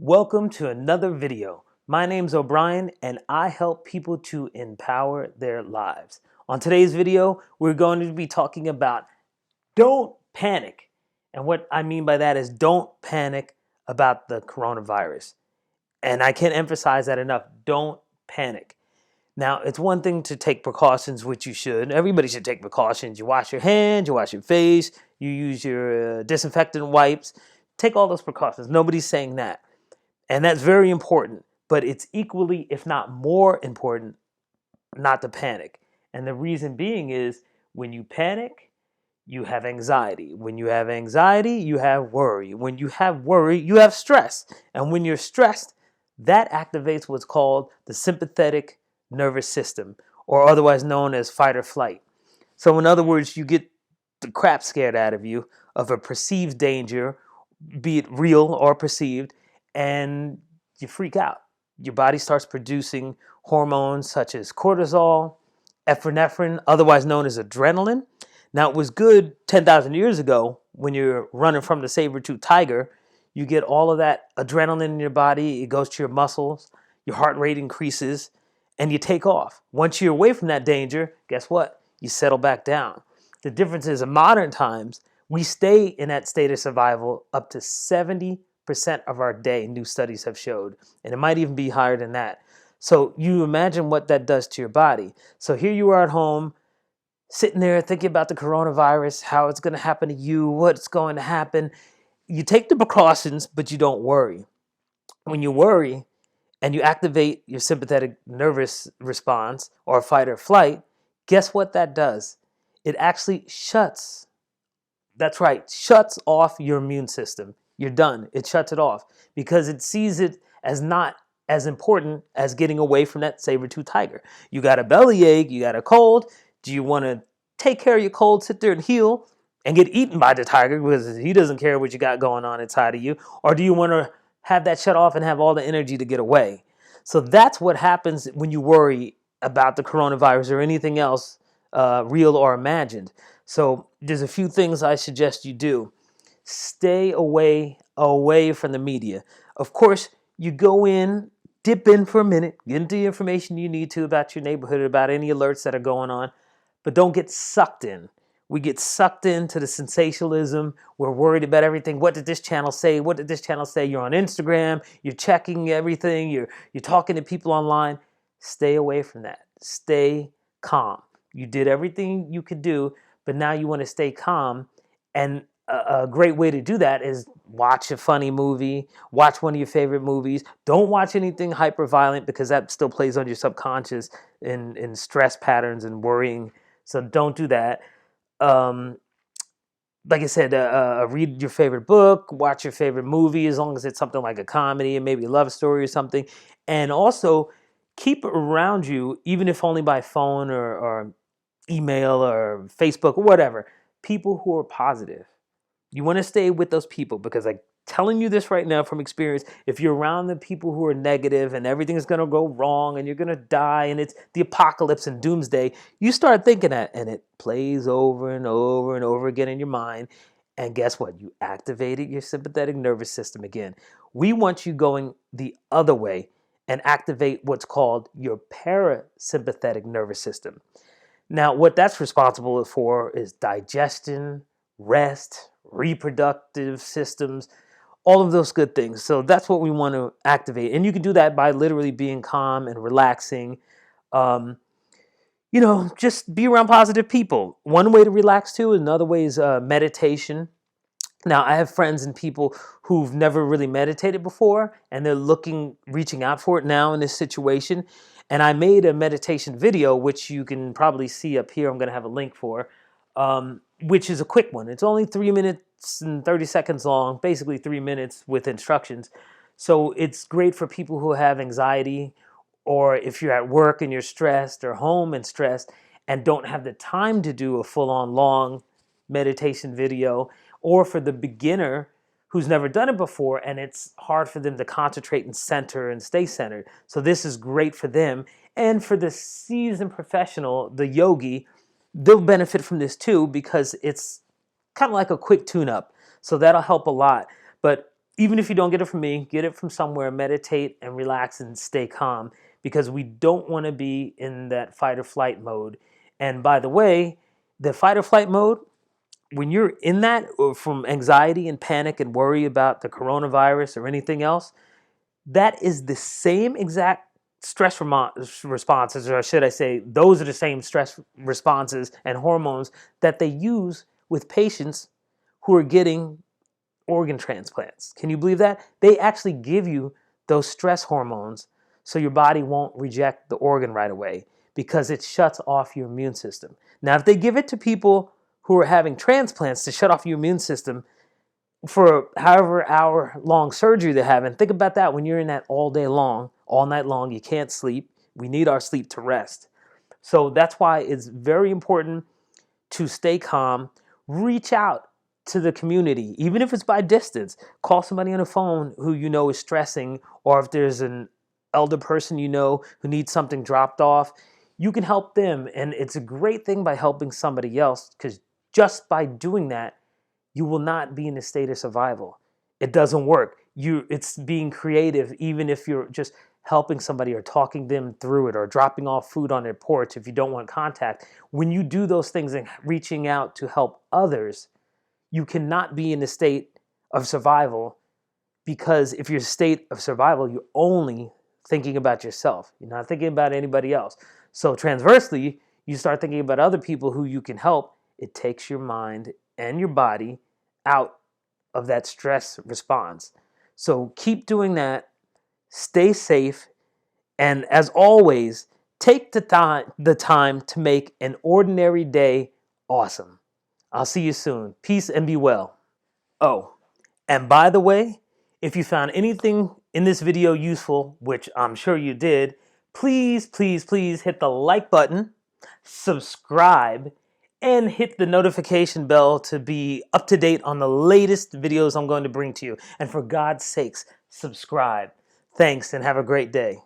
Welcome to another video. My name's O'Brien and I help people to empower their lives. On today's video, we're going to be talking about don't panic. And what I mean by that is don't panic about the coronavirus. And I can't emphasize that enough. Don't panic. Now, it's one thing to take precautions, which you should. Everybody should take precautions. You wash your hands, you wash your face, you use your disinfectant wipes. Take all those precautions. Nobody's saying that. And that's very important, but it's equally, if not more important, not to panic. And the reason being is when you panic, you have anxiety. When you have anxiety, you have worry. When you have worry, you have stress. And when you're stressed, that activates what's called the sympathetic nervous system, or otherwise known as fight or flight. So, in other words, you get the crap scared out of you of a perceived danger, be it real or perceived, and you freak out. Your body starts producing hormones such as cortisol, epinephrine, otherwise known as adrenaline. Now, it was good 10,000 years ago when you're running from the saber-toothed tiger. You get all of that adrenaline in your body. It goes to your muscles. Your heart rate increases, and you take off. Once you're away from that danger, guess what? You settle back down. The difference is in modern times, we stay in that state of survival up to 70% of our day, new studies have showed, and it might even be higher than that. So you imagine what that does to your body. So here you are at home, sitting there thinking about the coronavirus, how it's going to happen to you, what's going to happen. You take the precautions, but you don't worry. When you worry and you activate your sympathetic nervous response or fight or flight, guess what that does? It actually shuts. That's right, shuts off your immune system. You're done. It shuts it off because it sees it as not as important as getting away from that saber-toothed tiger. You got a bellyache, you got a cold. Do you want to take care of your cold, sit there and heal and get eaten by the tiger because he doesn't care what you got going on inside of you? Or do you want to have that shut off and have all the energy to get away? So that's what happens when you worry about the coronavirus or anything else, real or imagined. So there's a few things I suggest you do. Stay away from the media. Of course, you go in, dip in for a minute, get into the information you need to about your neighborhood, about any alerts that are going on, but don't get sucked in. We get sucked into the sensationalism. We're worried about everything. What did this channel say? What did this channel say? You're on Instagram. You're checking everything. You're talking to people online. Stay away from that. Stay calm. You did everything you could do, but now you want to stay calm. And a great way to do that is watch a funny movie, watch one of your favorite movies. Don't watch anything hyper violent because that still plays on your subconscious in stress patterns and worrying. So don't do that. Like I said, read your favorite book, watch your favorite movie, as long as it's something like a comedy and maybe a love story or something. And also keep around you, even if only by phone or email or Facebook or whatever, people who are positive. You want to stay with those people because I'm telling you this right now from experience. If you're around the people who are negative and everything's going to go wrong and you're going to die and it's the apocalypse and doomsday, you start thinking that and it plays over and over and over again in your mind. And guess what? You activated your sympathetic nervous system again. We want you going the other way and activate what's called your parasympathetic nervous system. Now, what that's responsible for is digestion, rest, reproductive systems, all of those good things. So that's what we want to activate. And you can do that by literally being calm and relaxing. Um, just be around positive people. One way to relax too, another way is meditation. Now, I have friends and people who've never really meditated before, and they're reaching out for it now in this situation. And I made a meditation video, which you can probably see up here. I'm going to have a link for, which is a quick one. It's only 3 minutes and 30 seconds long, basically 3 minutes with instructions. So it's great for people who have anxiety, or if you're at work and you're stressed, or home and stressed, and don't have the time to do a full-on long meditation video, or for the beginner who's never done it before and it's hard for them to concentrate and center and stay centered. So this is great for them. And for the seasoned professional, the yogi, they'll benefit from this too because it's kind of like a quick tune-up. So that'll help a lot. But even if you don't get it from me, get it from somewhere, meditate and relax and stay calm, because we don't want to be in that fight or flight mode. And by the way, the fight or flight mode, when you're in that, or from anxiety and panic and worry about the coronavirus or anything else, that is the same exact stress responses, or should I say, those are the same stress responses and hormones that they use with patients who are getting organ transplants. Can you believe that? They actually give you those stress hormones so your body won't reject the organ right away, because it shuts off your immune system. Now, if they give it to people who are having transplants to shut off your immune system for however hour long surgery they're having, think about that when you're in that all day long, all night long, you can't sleep. We need our sleep to rest. So that's why it's very important to stay calm, reach out to the community, even if it's by distance. Call somebody on the phone who you know is stressing, or if there's an elder person you know who needs something dropped off, you can help them. And it's a great thing by helping somebody else, because just by doing that, you will not be in a state of survival. It doesn't work. It's being creative, even if you're just helping somebody or talking them through it or dropping off food on their porch if you don't want contact. When you do those things and reaching out to help others, you cannot be in a state of survival, because if you're in a state of survival, you're only thinking about yourself. You're not thinking about anybody else. So transversely, you start thinking about other people who you can help. It takes your mind and your body out of that stress response. So keep doing that. Stay safe. And as always, take the time to make an ordinary day awesome. I'll see you soon. Peace and be well. Oh, and by the way, if you found anything in this video useful, which I'm sure you did, please, please, please hit the like button, subscribe, and hit the notification bell to be up to date on the latest videos I'm going to bring to you. And for God's sakes, subscribe. Thanks, and have a great day.